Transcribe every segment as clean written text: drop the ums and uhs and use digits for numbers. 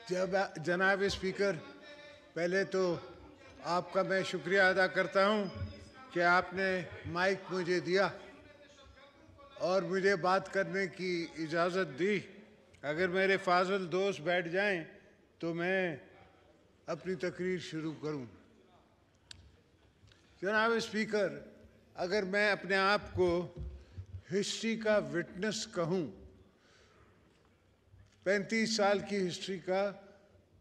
जनाब स्पीकर, पहले तो आपका मैं शुक्रिया अदा करता हूं कि आपने माइक मुझे दिया और मुझे बात करने की इजाज़त दी। अगर मेरे फाज़िल दोस्त बैठ जाएं तो मैं अपनी तकरीर शुरू करूं। जनाब स्पीकर, अगर मैं अपने आप को हिस्ट्री का विटनेस कहूं, 35 साल की हिस्ट्री का,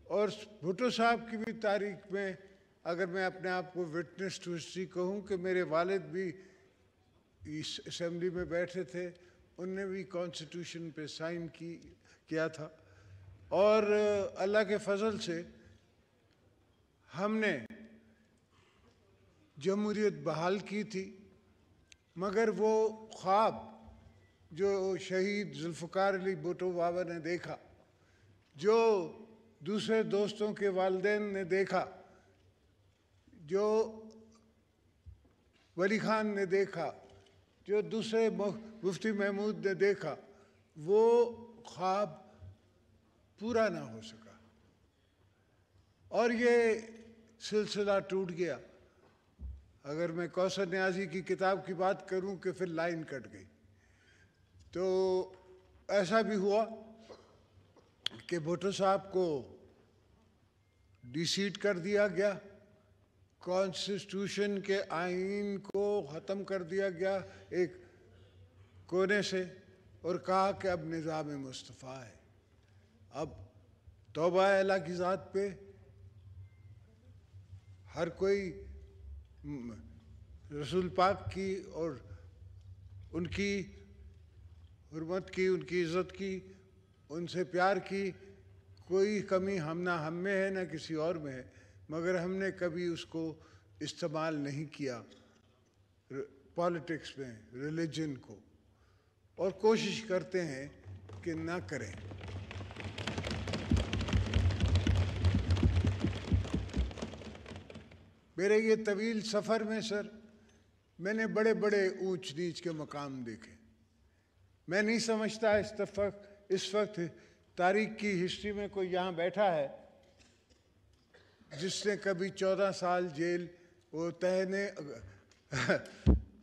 और भुट्टो साहब की भी तारीख में अगर मैं अपने आप को विटनेस टू हिस्ट्री कहूँ कि मेरे वालिद भी इस असेंबली में बैठे थे, उनने भी कॉन्स्टिट्यूशन पे साइन किया था और अल्लाह के फजल से हमने जमहूरियत बहाल की थी। मगर वो ख्वाब जो शहीद जुल्फ़िकार अली भुट्टो बाबा ने देखा, जो दूसरे दोस्तों के वालिदैन ने देखा, जो वली खान ने देखा, जो दूसरे मुफ्ती महमूद ने देखा, वो ख्वाब पूरा ना हो सका और ये सिलसिला टूट गया। अगर मैं कौसर न्याज़ी की किताब की बात करूं कि फिर लाइन कट गई, तो ऐसा भी हुआ कि भुट्टो साहब को डिसीट कर दिया गया, कॉन्स्टिट्यूशन के आइन को ख़त्म कर दिया गया एक कोने से और कहा कि अब निज़ाम मुस्तफ़ा है। अब तौबा अल्लाह की ज़ात पे हर कोई रसूल पाक की और उनकी हुर्मत की, उनकी इज़्ज़त की, उनसे प्यार की कोई कमी हम में है ना किसी और में है, मगर हमने कभी उसको इस्तेमाल नहीं किया पॉलिटिक्स में, रिलीजन को, और कोशिश करते हैं कि ना करें। मेरे ये तवील सफ़र में सर, मैंने बड़े बड़े ऊंच नीच के मकाम देखे। मैं नहीं समझता इस वक्त तारीख की हिस्ट्री में कोई यहाँ बैठा है जिसने कभी 14 साल जेल वो तहने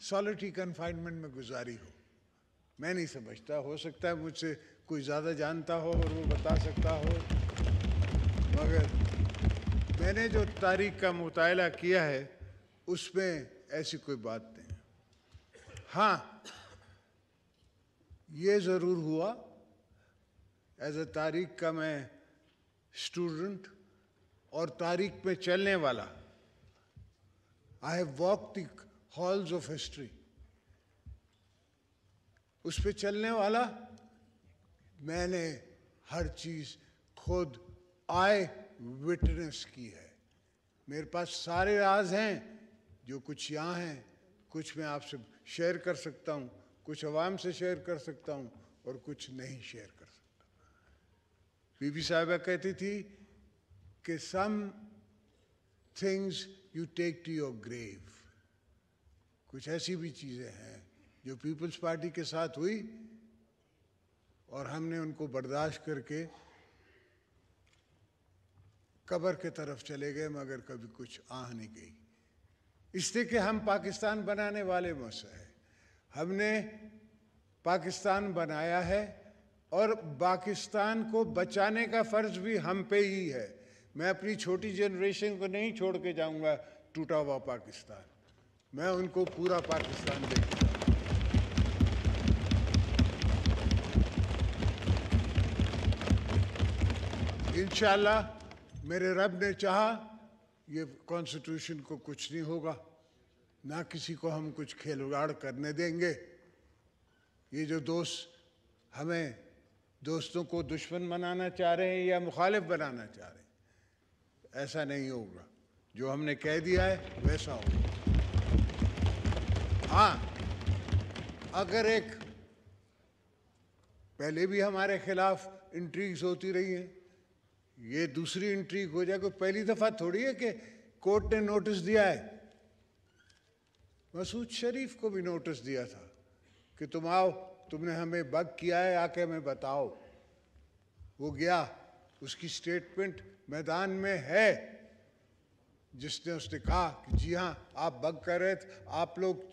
सॉलिटरी कन्फाइनमेंट में गुजारी हो। मैं नहीं समझता, हो सकता है मुझसे कोई ज़्यादा जानता हो और वो बता सकता हो, मगर मैंने जो तारीख का मुताला किया है उसमें ऐसी कोई बात नहीं। हाँ, ये ज़रूर हुआ, एज ए तारीख का मैं स्टूडेंट और तारीख में चलने वाला, I have walk the halls of history, उस पे चलने वाला मैंने हर चीज़ खुद आई विटनेस की है। मेरे पास सारे राज हैं, जो कुछ यहाँ हैं, कुछ मैं आपसे शेयर कर सकता हूँ, कुछ अवाम से शेयर कर सकता हूँ और कुछ नहीं शेयर कर सकता। बीबी साहिबा कहती थी कि some things you take to your grave. कुछ ऐसी भी चीज़ें हैं जो पीपल्स पार्टी के साथ हुई और हमने उनको बर्दाश्त करके कब्र के तरफ चले गए, मगर कभी कुछ आह नहीं गई। इसलिए कि हम पाकिस्तान बनाने वाले मौसे हैं, हमने पाकिस्तान बनाया है और पाकिस्तान को बचाने का फ़र्ज़ भी हम पे ही है। मैं अपनी छोटी जनरेशन को नहीं छोड़ के जाऊंगा टूटा हुआ पाकिस्तान, मैं उनको पूरा पाकिस्तान देखूंगा। इंशाअल्लाह मेरे रब ने चाहा ये कॉन्स्टिट्यूशन को कुछ नहीं होगा, ना किसी को हम कुछ खिलवाड़ करने देंगे। ये जो दोस्त हमें दोस्तों को दुश्मन बनाना चाह रहे हैं या मुखालिफ बनाना चाह रहे हैं, ऐसा नहीं होगा। जो हमने कह दिया है वैसा होगा। हाँ, अगर एक पहले भी हमारे खिलाफ इंट्रीग्स होती रही हैं, ये दूसरी इंट्रीग हो जाए। कोई पहली दफ़ा थोड़ी है कि कोर्ट ने नोटिस दिया है। मसूद शरीफ को भी नोटिस दिया था कि तुम आओ, तुमने हमें बग किया है, आके हमें बताओ। वो गया, उसकी स्टेटमेंट मैदान में है, जिसने उसने कहा कि जी हाँ, आप बग कर रहे थे, आप लोग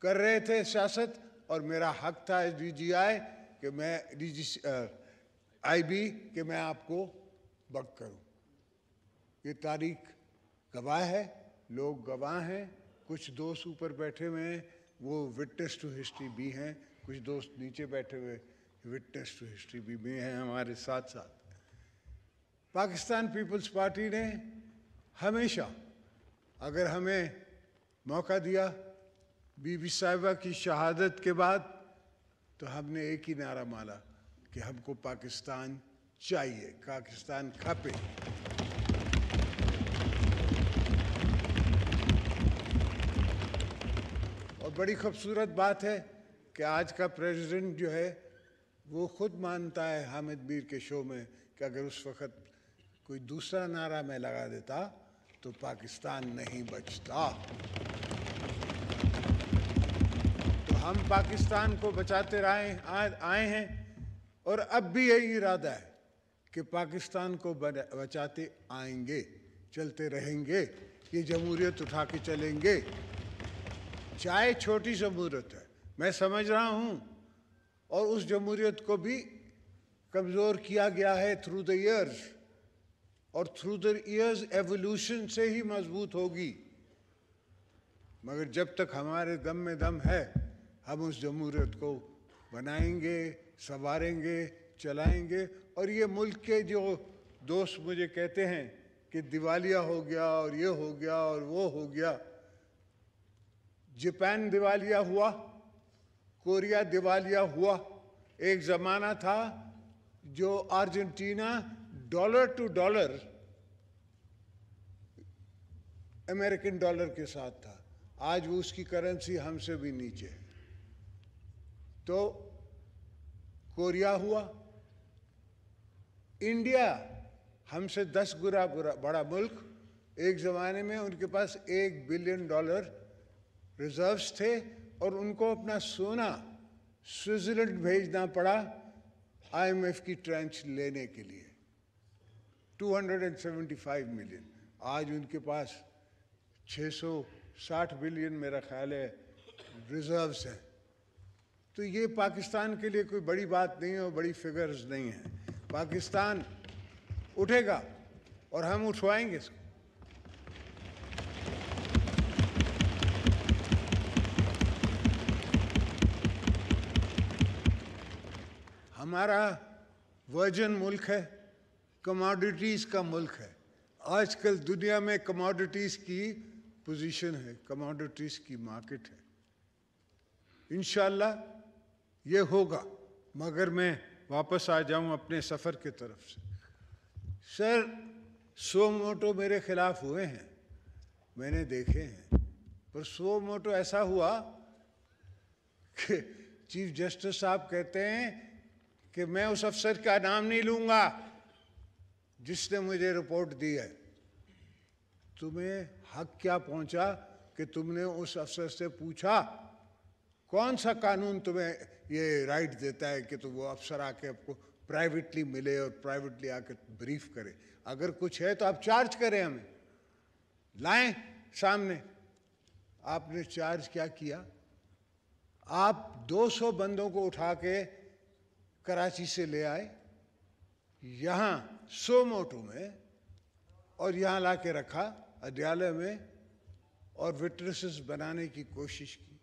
कर रहे थे सियासत, और मेरा हक था एस DGI कि मैं IB कि मैं आपको बग करूं। ये तारीख गवाह है, लोग गवाह हैं, कुछ दोस्त ऊपर बैठे हुए हैं, वो विटनेस टू हिस्ट्री भी हैं, कुछ दोस्त नीचे बैठे हुए विटनेस टू हिस्ट्री भी हैं हमारे साथ साथ। पाकिस्तान पीपल्स पार्टी ने हमेशा अगर हमें मौका दिया, बीबी साहिबा की शहादत के बाद, तो हमने एक ही नारा मारा कि हमको पाकिस्तान चाहिए, पाकिस्तान खपे। और बड़ी खूबसूरत बात है कि आज का प्रेसिडेंट जो है वो खुद मानता है हामिद मीर के शो में कि अगर उस वक़्त कोई दूसरा नारा मैं लगा देता तो पाकिस्तान नहीं बचता। तो हम पाकिस्तान को बचाते आए हैं, और अब भी यही इरादा है कि पाकिस्तान को बचाते आएंगे, चलते रहेंगे, ये जमहूरियत उठा के चलेंगे। चाहे छोटी जमहूरियत है, मैं समझ रहा हूँ, और उस जमहूरियत को भी कमज़ोर किया गया है थ्रू द ईयर्स, और थ्रू द ईयर्स एवोल्यूशन से ही मजबूत होगी। मगर जब तक हमारे दम में दम है, हम उस जमहूरियत को बनाएंगे, संवारेंगे, चलाएंगे। और ये मुल्क के जो दोस्त मुझे कहते हैं कि दिवालिया हो गया और ये हो गया और वो हो गया, जापान दिवालिया हुआ, कोरिया दिवालिया हुआ, एक ज़माना था जो Argentina dollar to dollar American dollar के साथ था, आज वो उसकी करेंसी हमसे भी नीचे है। तो कोरिया हुआ, इंडिया हमसे 10 गुना बड़ा मुल्क, एक ज़माने में उनके पास $1 बिलियन रिजर्व्स थे, और उनको अपना सोना स्विट्ज़रलैंड भेजना पड़ा IMF की ट्रेंच लेने के लिए, 275 मिलियन। आज उनके पास 660 बिलियन मेरा ख्याल है रिजर्व्स हैं। तो ये पाकिस्तान के लिए कोई बड़ी बात नहीं है और बड़ी फिगर्स नहीं है। पाकिस्तान उठेगा और हम उठवाएंगे इसको। हमारा वर्जिन मुल्क है, कमोडिटीज़ का मुल्क है। आजकल दुनिया में कमोडिटीज़ की पोजीशन है, कमोडिटीज़ की मार्केट है। इंशाल्लाह ये होगा। मगर मैं वापस आ जाऊं अपने सफ़र की तरफ से। सर, 100 मोटो मेरे ख़िलाफ़ हुए हैं, मैंने देखे हैं, पर 100 मोटो ऐसा हुआ कि चीफ जस्टिस साहब कहते हैं कि मैं उस अफसर का नाम नहीं लूँगा जिसने मुझे रिपोर्ट दी है। तुम्हें हक क्या पहुँचा कि तुमने उस अफसर से पूछा? कौन सा कानून तुम्हें ये राइट देता है कि तो वो अफसर आके आपको प्राइवेटली मिले और प्राइवेटली आके ब्रीफ करे? अगर कुछ है तो आप चार्ज करें, हमें लाएं सामने। आपने चार्ज क्या किया? आप 200 बंदों को उठा के कराची से ले आए, यहाँ 100 मोटो में, और यहाँ ला के रखा अडयाला में, और विटनेसेस बनाने की कोशिश की।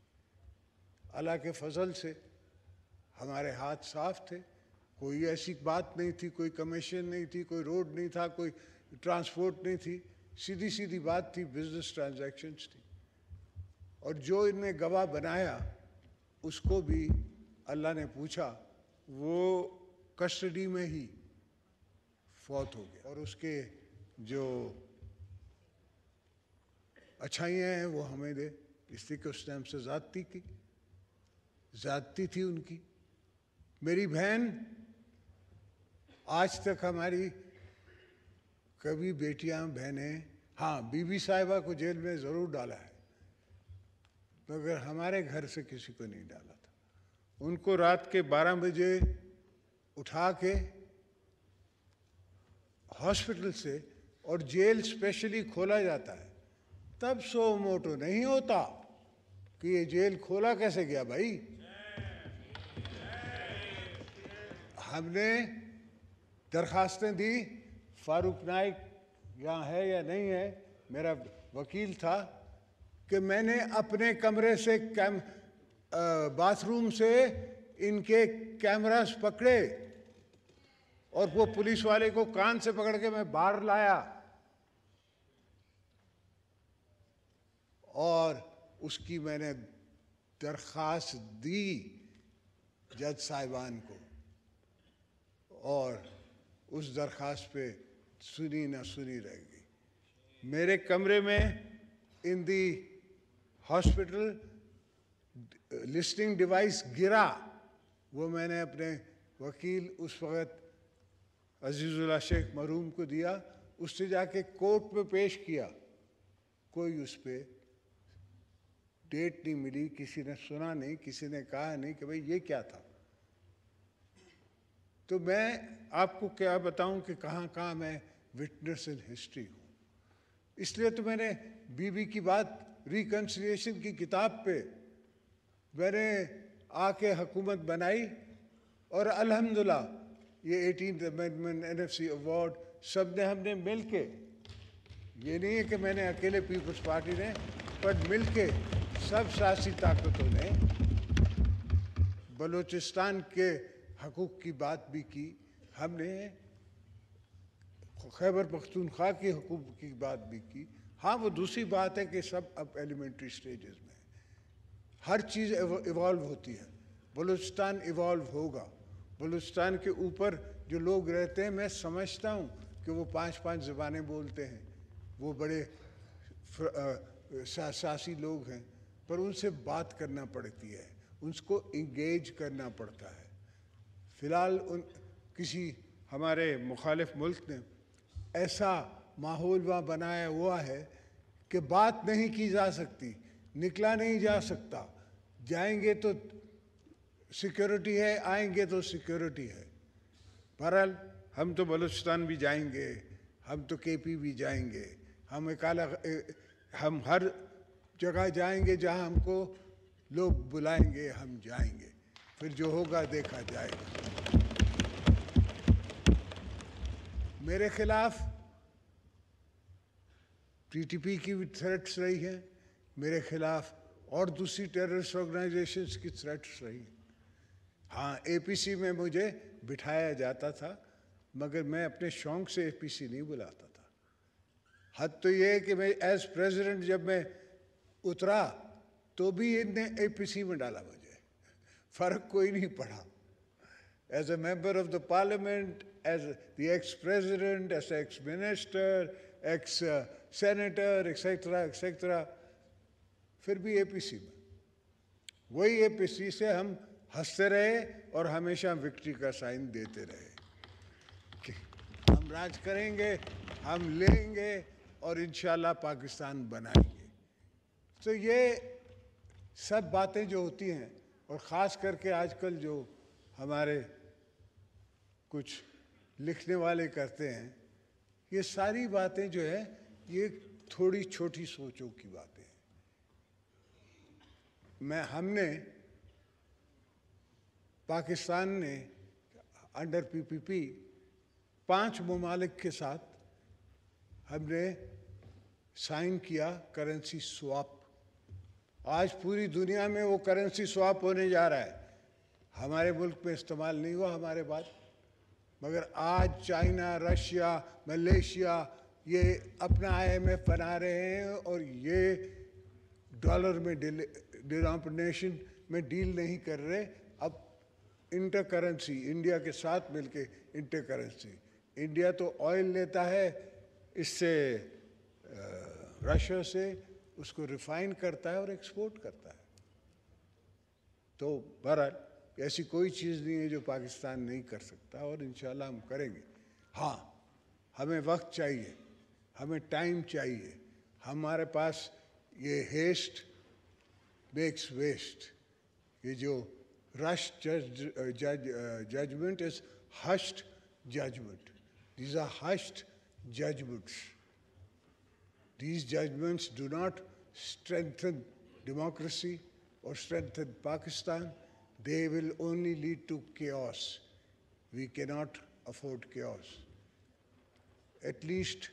अल्लाह के फजल से हमारे हाथ साफ थे, कोई ऐसी बात नहीं थी, कोई कमीशन नहीं थी, कोई रोड नहीं था, कोई ट्रांसपोर्ट नहीं थी, सीधी सीधी बात थी, बिजनेस ट्रांजैक्शंस थी। और जो इनने गवाह बनाया उसको भी अल्लाह ने पूछा, वो कस्टडी में ही फौत हो गया, और उसके जो अच्छाइयाँ हैं वो हमें दे, इसलिए कि उसने हमसे ज़्यादती थी उनकी। मेरी बहन आज तक हमारी कभी बेटियां बहनें, हाँ बीबी साहिबा को जेल में ज़रूर डाला है, मगर हमारे घर से किसी को नहीं डाला था। उनको रात के 12 बजे उठा के हॉस्पिटल से और जेल स्पेशली खोला जाता है, तब सो मोटो नहीं होता कि ये जेल खोला कैसे गया भाई। हमने दरखास्तें दी, फारूक नाइक यहाँ है या नहीं है, मेरा वकील था, कि मैंने अपने कमरे से बाथरूम से इनके कैमरास पकड़े और वो पुलिस वाले को कान से पकड़ के मैं बाहर लाया और उसकी मैंने दरखास्त दी जज साहिबान को, और उस दरखास्त पे सुनी ना सुनी रह गई। मेरे कमरे में इन दी हॉस्पिटल लिस्टिंग डिवाइस गिरा, वो मैंने अपने वकील उस वक़्त अजीज़ुल्लाह शेख मरहूम को दिया, उससे जाके कोर्ट में पेश किया। कोई उस पर डेट नहीं मिली, किसी ने सुना नहीं, किसी ने कहा नहीं कि भाई ये क्या था। तो मैं आपको क्या बताऊं कि कहाँ कहाँ मैं विटनेस इन हिस्ट्री हूँ। इसलिए तो मैंने बीबी की बात रिकन्सिलिएशन की किताब पे मैंने आके हुकूमत बनाई, और अल्हम्दुलिल्लाह ये 18th अमेंडमेंट, NFC अवार्ड सब ने हमने मिल के, ये नहीं है कि मैंने अकेले पीपल्स पार्टी ने, पर मिल के सब सियासी ताकतों ने बलूचिस्तान के हकूक़ की बात भी की, हमने खैबर पख्तूनख्वा के हकूक़ की बात भी की। हाँ, वो दूसरी बात है कि सब अब एलिमेंट्री स्टेजेस में, हर चीज़ इवॉल्व होती है। बलूचिस्तान इवॉल्व होगा। बलूचिस्तान के ऊपर जो लोग रहते हैं, मैं समझता हूँ कि वो 5-5 ज़बानें बोलते हैं, वो बड़े सियासी लोग हैं, पर उनसे बात करना पड़ती है, उनको इंगेज करना पड़ता है। फ़िलहाल किसी हमारे मुखालिफ मुल्क ने ऐसा माहौल वहाँ बनाया हुआ है कि बात नहीं की जा सकती, निकला नहीं जा सकता। जाएंगे तो सिक्योरिटी है, आएंगे तो सिक्योरिटी है। बहरहाल हम तो बलूचिस्तान भी जाएंगे, हम तो KP भी जाएंगे, हम हर जगह जाएंगे जहाँ हमको लोग बुलाएंगे, हम जाएंगे, फिर जो होगा देखा जाएगा। मेरे खिलाफ TTP की भी थ्रेट्स रही हैं, मेरे खिलाफ और दूसरी टेररिस्ट ऑर्गेनाइजेशंस की थ्रेट्स रही हैं। हाँ, APC में मुझे बिठाया जाता था, मगर मैं अपने शौक़ से APC नहीं बुलाता था। हद तो ये है कि मैं एज प्रेसिडेंट जब मैं उतरा तो भी इनने APC में डाला मुझे, फ़र्क कोई नहीं पड़ा। As a member of the parliament, as the ex president, as ex minister, ex senator, etcetera etcetera, फिर भी APC में। वही APC से हम हंसते रहे और हमेशा विक्ट्री का साइन देते रहे कि हम राज करेंगे, हम लेंगे और इंशाल्लाह पाकिस्तान बनाएंगे। तो ये सब बातें जो होती हैं, और ख़ास करके आजकल जो हमारे कुछ लिखने वाले करते हैं, ये सारी बातें जो है ये थोड़ी छोटी सोचों की बातें हैं। हमने पाकिस्तान ने अंडर PPP 5 ममालिक के साथ हमने साइन किया करेंसी स्वैप। आज पूरी दुनिया में वो करेंसी स्वैप होने जा रहा है। हमारे मुल्क में इस्तेमाल नहीं हुआ हमारे बाद, मगर आज चाइना, रशिया, मलेशिया ये अपना IMF बना रहे हैं, और ये डॉलर में डिनोमिनेशन में डील नहीं कर रहे। अब इंटर करेंसी, इंडिया के साथ मिलके इंटर करेंसी, इंडिया तो ऑयल लेता है इससे रशिया से, उसको रिफाइन करता है और एक्सपोर्ट करता है। तो बहरहाल ऐसी कोई चीज़ नहीं है जो पाकिस्तान नहीं कर सकता, और इंशाल्लाह हम करेंगे। हाँ, हमें वक्त चाहिए, हमें टाइम चाहिए। हमारे पास ये हेस्ट मेक्स वेस्ट, ये जो rush judgement is hushed judgement. These are hushed judgments. These judgments do not strengthen democracy or strengthen Pakistan. They will only lead to chaos. We cannot afford chaos. At least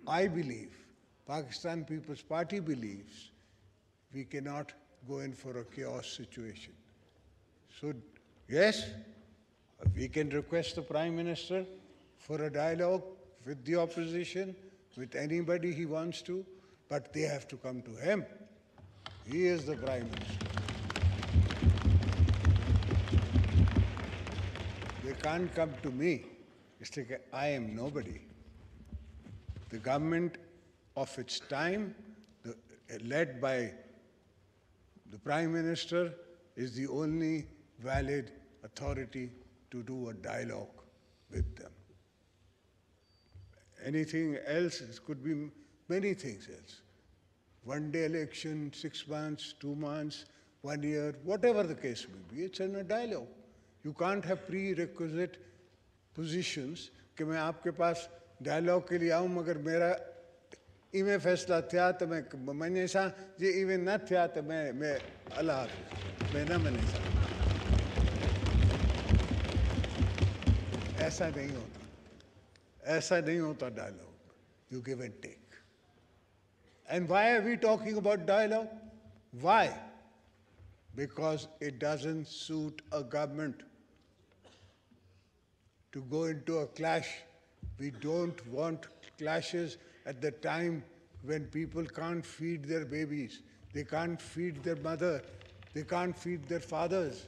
I believe, Pakistan People's Party believes, we cannot go in for a chaos situation. So, yes, we can request the Prime Minister for a dialogue with the opposition, with anybody he wants to, but they have to come to him. He is the Prime Minister. They can't come to me. It's like I am nobody. The government of its time, led by the Prime Minister, is the only valid authority to do a dialogue with them. Anything else, it could be many things else. One-day election, 6 months, 2 months, 1 year, whatever the case may be, it's in a dialogue. You can't have prerequisite positions कि मैं आपके पास dialogue के लिए आऊँ मगर मेरा इमें फैसला थिया तो मैं सा जे इवें न थिया तो मैं अल्लाह मैं ना मने सा ऐसा नहीं होता dialogue. You give and take. And why are we talking about dialogue? Why? Because it doesn't suit a government to go into a clash. We don't want clashes at the time when people can't feed their babies, they can't feed their mother, they can't feed their fathers.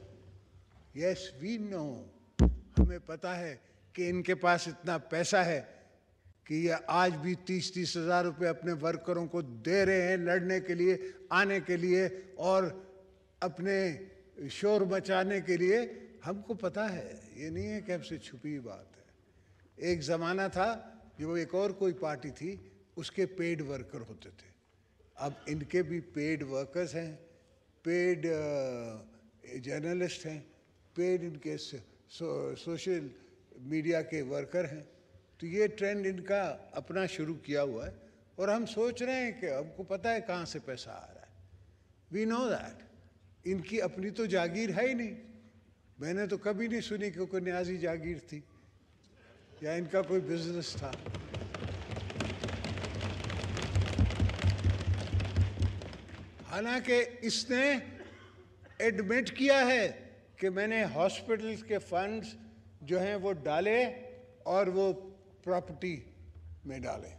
Yes, we know. हमें पता है कि इनके पास इतना पैसा है कि ये आज भी 30-30 हज़ार रुपये अपने वर्करों को दे रहे हैं लड़ने के लिए, आने के लिए और अपने शोर मचाने के लिए. हमको पता है, ये नहीं है कि हमसे छुपी बात है. एक ज़माना था जो एक और कोई पार्टी थी, उसके पेड वर्कर होते थे. अब इनके भी पेड वर्कर्स हैं, पेड जर्नलिस्ट हैं, पेड इनके सोशल मीडिया के वर्कर हैं. तो ये ट्रेंड इनका अपना शुरू किया हुआ है और हम सोच रहे हैं कि हमको पता है कहाँ से पैसा आ रहा है. We know that. इनकी अपनी तो जागीर है ही नहीं. मैंने तो कभी नहीं सुनी कि कोई न्याजी जागीर थी या इनका कोई बिजनेस था. हालांकि इसने एडमिट किया है कि मैंने हॉस्पिटल्स के फंड्स जो हैं वो डाले और वो प्रॉपर्टी में डाले,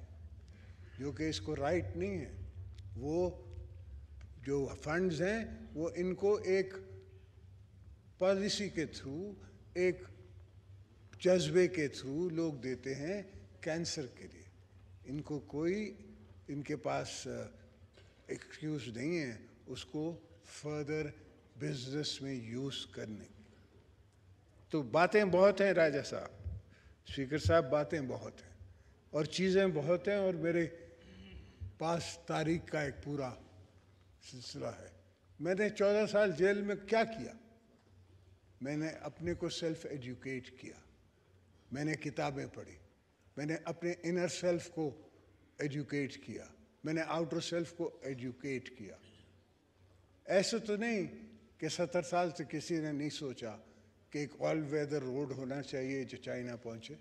जो कि इसको राइट नहीं है. वो जो फंड्स हैं वो इनको एक पॉलिसी के थ्रू, एक जज्बे के थ्रू लोग देते हैं कैंसर के लिए. इनको कोई इनके पास एक्सक्यूज़ नहीं है उसको फर्दर बिजनेस में यूज़ करने की. तो बातें बहुत हैं राजा साहब, स्पीकर साहब, बातें बहुत हैं और चीज़ें बहुत हैं और मेरे पास तारीख का एक पूरा सिलसिला है. मैंने 14 साल जेल में क्या किया? मैंने अपने को सेल्फ एजुकेट किया, मैंने किताबें पढ़ी, मैंने अपने इनर सेल्फ को एजुकेट किया, मैंने आउटर सेल्फ को एजुकेट किया. ऐसे तो नहीं कि 70 साल से किसी ने नहीं सोचा कि एक ऑल वेदर रोड होना चाहिए जो चाइना पहुँचे,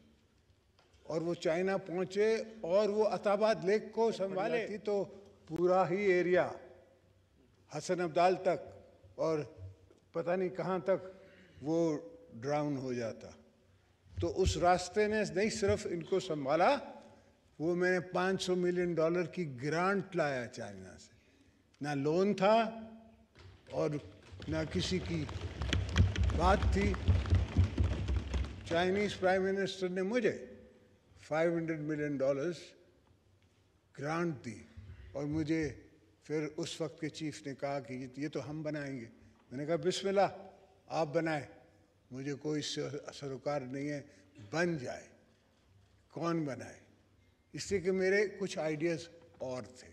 और वो चाइना पहुँचे और वो अताबाद लेक को संभाले थी तो पूरा ही एरिया हसन अब्दाल तक और पता नहीं कहाँ तक वो ड्राउन हो जाता. तो उस रास्ते ने नहीं सिर्फ इनको संभाला, वो मैंने $500 मिलियन की ग्रांट लाया चाइना से. ना लोन था और ना किसी की बात थी. चाइनीज़ प्राइम मिनिस्टर ने मुझे $500 मिलियन ग्रांट दी और मुझे फिर उस वक्त के चीफ ने कहा कि ये तो हम बनाएंगे. मैंने कहा बिस्मिल्लाह आप बनाए, मुझे कोई सरोकार नहीं है, बन जाए. कौन बनाए? इसलिए कि मेरे कुछ आइडियाज़ और थे.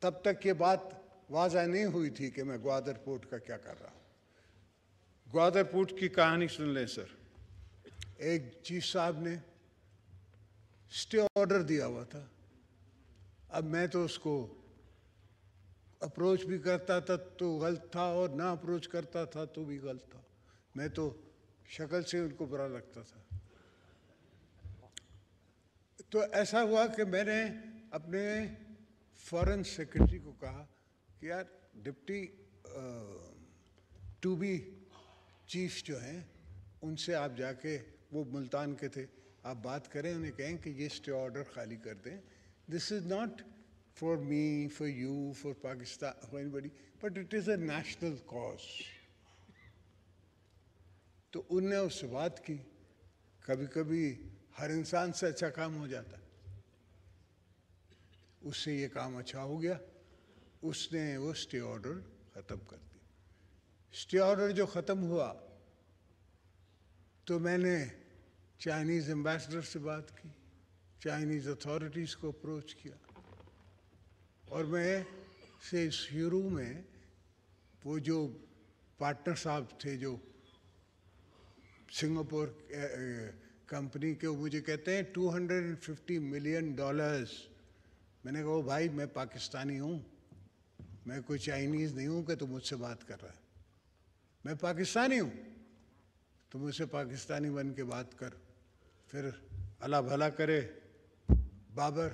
तब तक ये बात वाज़ा नहीं हुई थी कि मैं ग्वादर पोर्ट का क्या कर रहा हूँ. ग्वादर पोर्ट की कहानी सुन लें सर. एक चीफ साहब ने स्टे ऑर्डर दिया हुआ था। अब मैं तो उसको अप्रोच भी करता था तो गलत था, और ना अप्रोच करता था तो भी गलत था। मैं तो शक्ल से उनको बुरा लगता था। तो ऐसा हुआ कि मैंने अपने फॉरेन सेक्रेटरी को कहा कि यार डिप्टी टू बी चीफ जो हैं उनसे आप जाके, वो मुल्तान के थे, आप बात करें, उन्हें कहें कि ये स्टे ऑर्डर खाली कर दें। This is not for me, for you, for Pakistan, for anybody, but it is a national cause. तो उनने उससे बात की। कभी कभी हर इंसान से अच्छा काम हो जाता है, उससे ये काम अच्छा हो गया। उसने वो स्टे ऑर्डर ख़त्म कर दिया। स्टे ऑर्डर जो ख़त्म हुआ तो मैंने चाइनीज़ एम्बेसडर से बात की, चाइनीज़ अथॉरिटीज़ को अप्रोच किया, और मैं से शुरू में वो जो पार्टनर साहब थे जो सिंगापुर कंपनी के, मुझे कहते हैं $250 मिलियन। मैंने कहा भाई मैं पाकिस्तानी हूँ, मैं कोई चाइनीज़ नहीं हूँ कि तुम मुझसे बात कर रहा है। मैं पाकिस्तानी हूँ, तो मुझसे पाकिस्तानी बन के बात कर। फिर अल्लाह भला करे, बाबर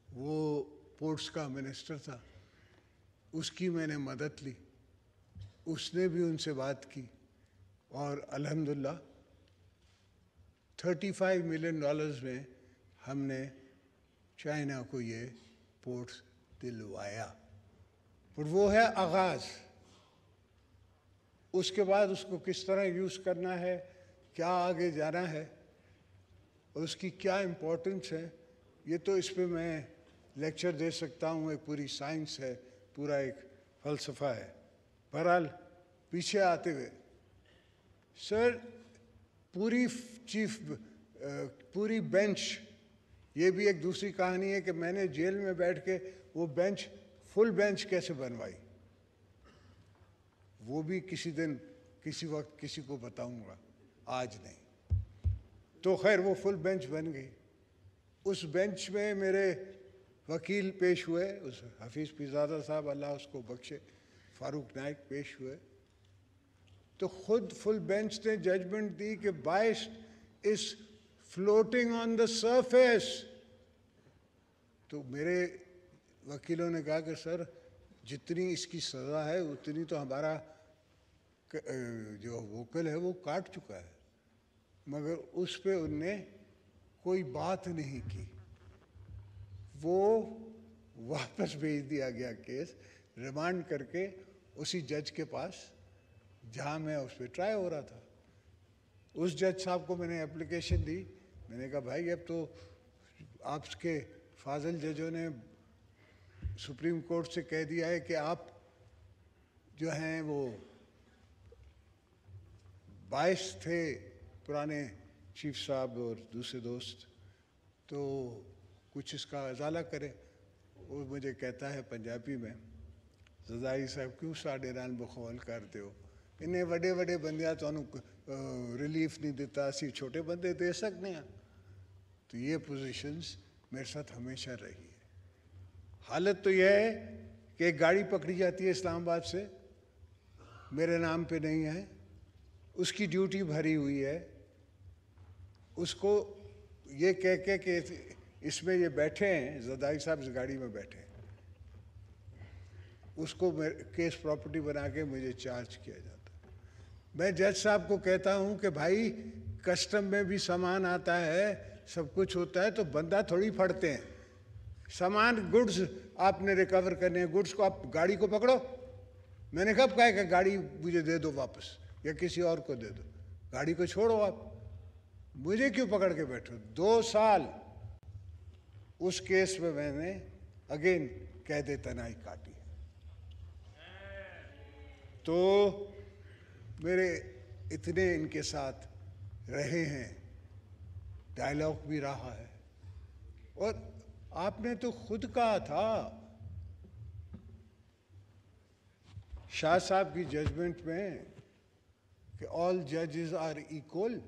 वो पोर्ट्स का मिनिस्टर था, उसकी मैंने मदद ली, उसने भी उनसे बात की, और अल्हम्दुलिल्लाह $35 मिलियन में हमने चाइना को ये पोर्ट्स दिलवाया। पर वो है आगाज़। उसके बाद उसको किस तरह यूज़ करना है, क्या आगे जाना है, उसकी क्या इम्पोर्टेंस है, ये तो इस पे मैं लेक्चर दे सकता हूँ। एक पूरी साइंस है, पूरा एक फ़लसफ़ा है। बहरहाल पीछे आते हुए, सर पूरी बेंच, ये भी एक दूसरी कहानी है कि मैंने जेल में बैठ के वो बेंच, फुल बेंच कैसे बनवाई, वो भी किसी दिन किसी वक्त किसी को बताऊंगा, आज नहीं। तो खैर वो फुल बेंच बन गई। उस बेंच में मेरे वकील पेश हुए, उस हफीज़ पीरज़ादा साहब, अल्लाह उसको बख्शे, फारूक नाइक पेश हुए। तो खुद फुल बेंच ने जजमेंट दी कि बाइस is floating on the surface. तो मेरे वकीलों ने कहा कि सर जितनी इसकी सज़ा है उतनी तो हमारा जो वोकल है वो काट चुका है। मगर उस पे उनने कोई बात नहीं की, वो वापस भेज दिया गया केस, रिमांड करके उसी जज के पास जहाँ मैं उस पर ट्राई हो रहा था। उस जज साहब को मैंने एप्लीकेशन दी। मैंने कहा भाई अब तो आपके फाजिल जजों ने सुप्रीम कोर्ट से कह दिया है कि आप जो हैं वो 22 थे पुराने चीफ साहब और दूसरे दोस्त, तो कुछ इसका अजाला करें। वो मुझे कहता है पंजाबी में, ज़दाई साहब क्यों साढ़े नाल बखौल करते हो, इन्हें वड्डे वड्डे बंदियां तुहानू रिलीफ नहीं देता, असी छोटे बंदे दे सकते हैं। तो ये पोजीशंस मेरे साथ हमेशा रही है। हालत तो यह है कि एक गाड़ी पकड़ी जाती है इस्लामाबाद से, मेरे नाम पे नहीं है, उसकी ड्यूटी भरी हुई है, उसको ये कह के कि इसमें ये बैठे हैं, ज़दाई साहब इस गाड़ी में बैठे हैं, उसको केस प्रॉपर्टी बना के मुझे चार्ज किया जाता है। मैं जज साहब को कहता हूँ कि भाई कस्टम में भी सामान आता है, सब कुछ होता है, तो बंदा थोड़ी फड़ते हैं। सामान गुड्स आपने रिकवर करने हैं, गुड्स को आप गाड़ी को पकड़ो। मैंने कब कहा कि गाड़ी मुझे दे दो वापस या किसी और को दे दो, गाड़ी को छोड़ो आप, मुझे क्यों पकड़ के बैठो। 2 साल उस केस में मैंने अगेन कैद तनाई काटी। तो मेरे इतने इनके साथ रहे हैं, डायलॉग भी रहा है। और आपने तो खुद कहा था शाह साहब की जजमेंट में कि ऑल जजेस आर इक्वल।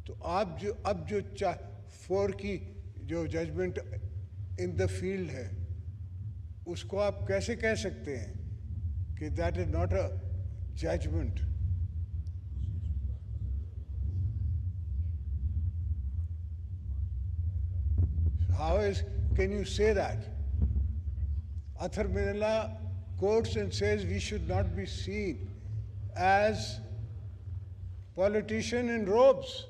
तो आप जो अब जो 4 की जो जजमेंट इन द फील्ड है, उसको आप कैसे कह सकते हैं कि that is not a judgement? Can you say that? Athar Minella quotes and says we should not be seen as politician in robes.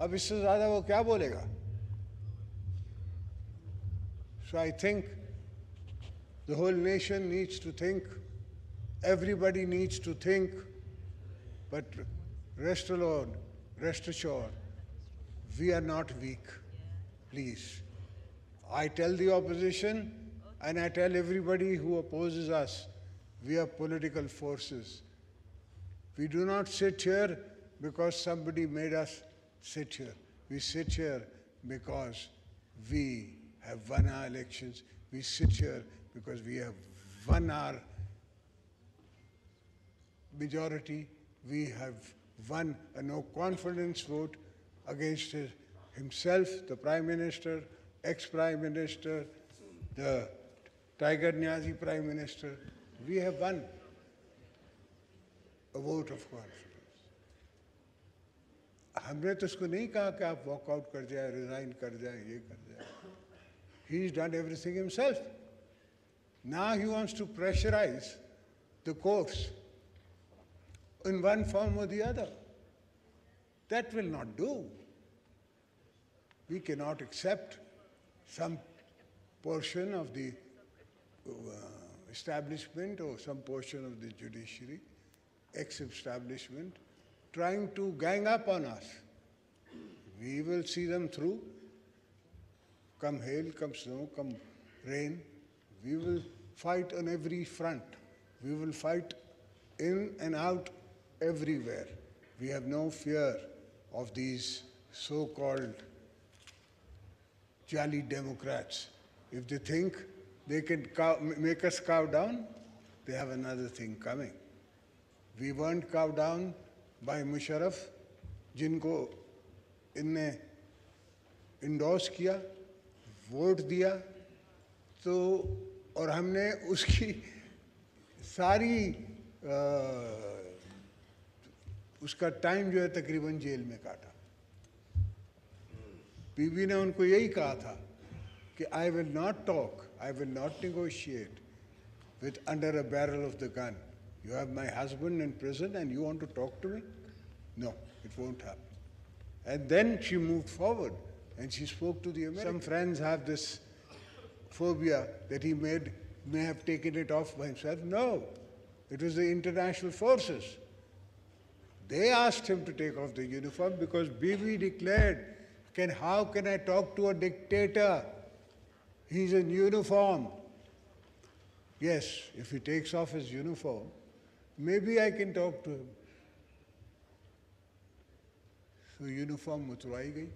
अब इससे ज़्यादा वो क्या बोलेगा? So I think the whole nation needs to think, everybody needs to think, but rest assured, we are not weak. Please. I tell the opposition and I tell everybody who opposes us, we are political forces. We do not sit here because somebody made us sit here. We sit here because we have won our elections. We sit here because we have won our majority. We have won a no confidence vote against himself, the Prime Minister, ex-Prime Minister, the Tiger Niazi Prime Minister. We have won a vote of confidence. हमने तो उसको नहीं कहा कि आप walkout कर जाए, resign कर जाए, ये कर जाए. He's done everything himself. Now he wants to pressurize the courts in one form or the other. That will not do. We cannot accept some portion of the establishment or some portion of the judiciary, ex-establishment, trying to gang up on us. We will see them through. Come hail, come snow, come rain. We will fight on every front. We will fight in and out everywhere. We have no fear of these so-called jolly Democrats. If they think they can make us cow down, they have another thing coming. We weren't cowed down by Musharraf, जिनको इनने endorse किया, vote दिया, तो और हमने उसकी सारी उसका टाइम जो है तकरीबन जेल में काटा. बीबी ने उनको यही कहा था कि I will not talk, I will not negotiate with under a barrel of the gun. You have my husband in prison and you want to talk to me? No, it won't happen. And then she moved forward and she spoke to the Americans. Some friends have this phobia that he may have taken it off by himself. No, it was the international forces. They asked him to take off the uniform because Bibi declared, how can I talk to a dictator? He's in uniform. Yes, if he takes off his uniform, maybe I can talk to him. So uniform उतरवाई गई,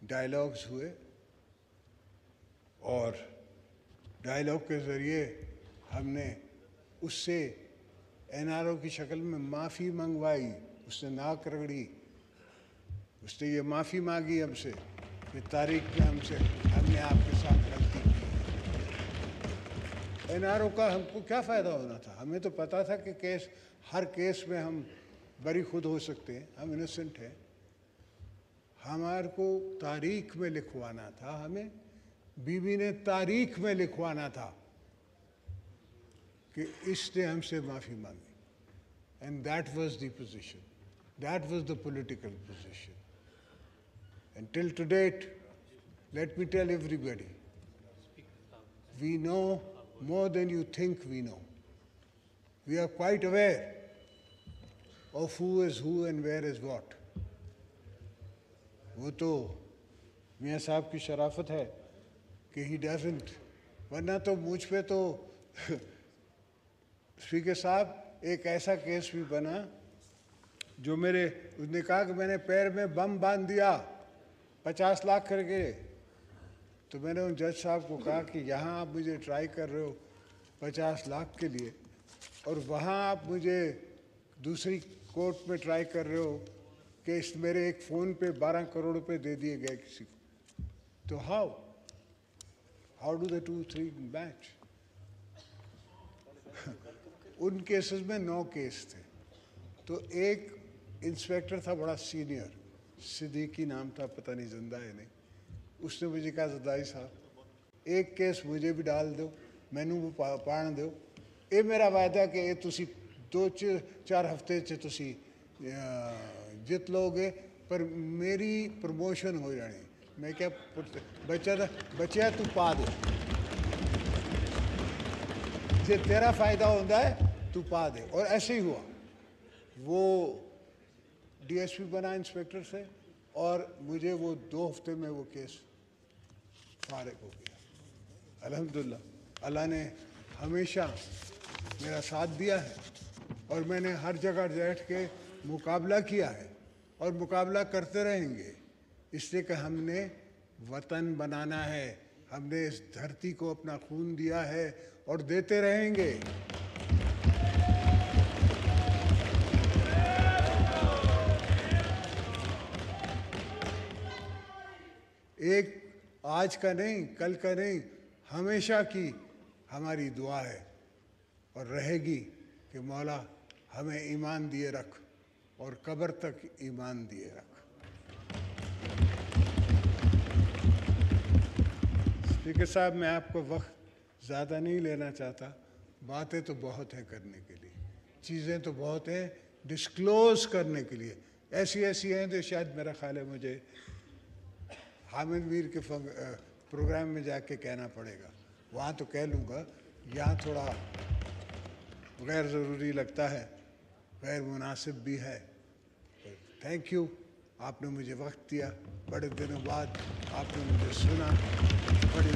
dialogues हुए और dialogue के ज़रिए हमने उससे NRO की शक्ल में माफ़ी मंगवाई. उसने नाक रगड़ी, उसने ये माफ़ी मांगी हमसे कि तारीख में हमने आपके साथ गलती की. एनआरओ का हमको क्या फ़ायदा होना था? हमें तो पता था कि हर केस में हम बरी खुद हो सकते हैं, हम इनोसेंट हैं. हमारे को तारीख में लिखवाना था, हमें बीबी ने तारीख में लिखवाना था कि इसने हमसे माफ़ी मांगी. And that was the position, that was the political position. And till to date, let me tell everybody, we know more than you think we know. We are quite aware of who is who and where is what. वो तो मियाँ साहब की शराफत है कि he doesn't, वरना तो मुझ पे तो स्पीकर साहब एक ऐसा केस भी बना जो उसने कहा कि मैंने पैर में बम बांध दिया 50 लाख करके. तो मैंने उन जज साहब को कहा कि यहाँ आप मुझे ट्राई कर रहे हो 50 लाख के लिए और वहाँ आप मुझे दूसरी कोर्ट में ट्राई कर रहे हो केस मेरे एक फ़ोन पे 12 करोड़ रुपए दे दिए गए किसी को, तो हाउ डू द 2-3 मैच? उन केसेस में 9 केस थे। तो एक इंस्पेक्टर था बड़ा सीनियर, सिद्दीकी नाम था, पता नहीं जिंदा है नहीं, उसने मुझे कहा जरदारी साहब एक केस मुझे भी डाल दो, मैनू भी पाण दो, ये मेरा वायदा कि ये तुसी 2-4 हफ्ते च तुसी जित लोगे, पर मेरी प्रमोशन हो जानी। मैं क्या बच्चा तू पा दे, जे तेरा फायदा होता है तू पा दे। और ऐसे ही हुआ, वो डीएसपी बना इंस्पेक्टर से, और मुझे वो 2 हफ्ते में वो केस फारिग हो गया। अल्हम्दुलिल्लाह, अल्लाह ने हमेशा मेरा साथ दिया है, और मैंने हर जगह बैठ के मुकाबला किया है और मुकाबला करते रहेंगे, इसलिए कि हमने वतन बनाना है, हमने इस धरती को अपना खून दिया है और देते रहेंगे। एक आज का नहीं, कल का नहीं, हमेशा की हमारी दुआ है और रहेगी कि मौला हमें ईमान दिए रख और कब्र तक ईमान दिए रख। स्पीकर साहब, मैं आपको वक्त ज़्यादा नहीं लेना चाहता, बातें तो बहुत हैं करने के लिए, चीज़ें तो बहुत हैं डिस्क्लोज़ करने के लिए, ऐसी हैं जो शायद मेरा ख्याल है मुझे हामिद मीर के प्रोग्राम में जाके कहना पड़ेगा, वहाँ तो कह लूँगा, यहाँ थोड़ा गैर ज़रूरी लगता है, गैर मुनासिब भी है। थैंक यू, आपने मुझे वक्त दिया, बड़े दिनों बाद आपने मुझे सुना, बड़ी